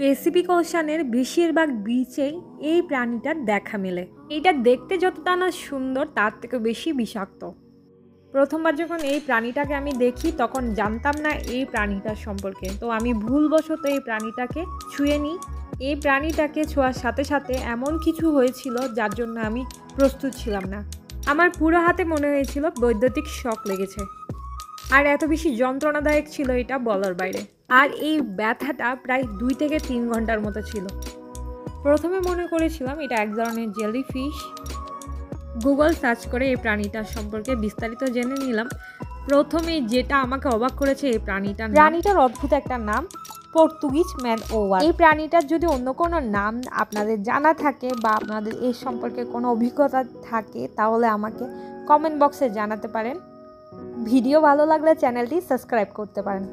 Pacific ওশানের বেশিরভাগ বিচেই এই প্রাণীটার দেখা মেলে। এইটা দেখতে যতটা না সুন্দর তার থেকে বেশি বিষাক্ত। প্রথমবার যখন এই প্রাণীটাকে আমি দেখি তখন জানতাম না এই প্রাণীটার সম্পর্কে, তো আমি ভুলবশত এই প্রাণীটাকে ছুঁয়ে নিই। এই প্রাণীটাকে ছোঁয়ার সাথে সাথে এমন কিছু হয়েছিল যার জন্য আমি প্রস্তুত ছিলাম না। আমার পুরো হাতে মনে হয়েছিল বৈদ্যুতিক শক লেগেছে, আর এত বেশি যন্ত্রণাদায়ক ছিল এটা বলার বাইরে। আর এই ব্যথাটা প্রায় 2 থেকে 3 ঘন্টার মতো ছিল। প্রথমে মনে করেছিলাম এটা এক ধরনের জেলিফিশ। গুগল সার্চ করে এই প্রাণীটার সম্পর্কে বিস্তারিত জেনে নিলাম। প্রথমে যেটা আমাকে অবাক করেছে এই প্রাণীটার অদ্ভুত একটা নাম, পর্তুগিজ ম্যান ওভার। এই প্রাণীটার যদি অন্য কোনো নাম আপনাদের জানা থাকে বা আপনাদের এর সম্পর্কে কোনো অভিজ্ঞতা থাকে তাহলে আমাকে কমেন্ট বক্সে জানাতে পারেন। ভিডিও ভালো লাগলে চ্যানেলটি সাবস্ক্রাইব করতে পারেন।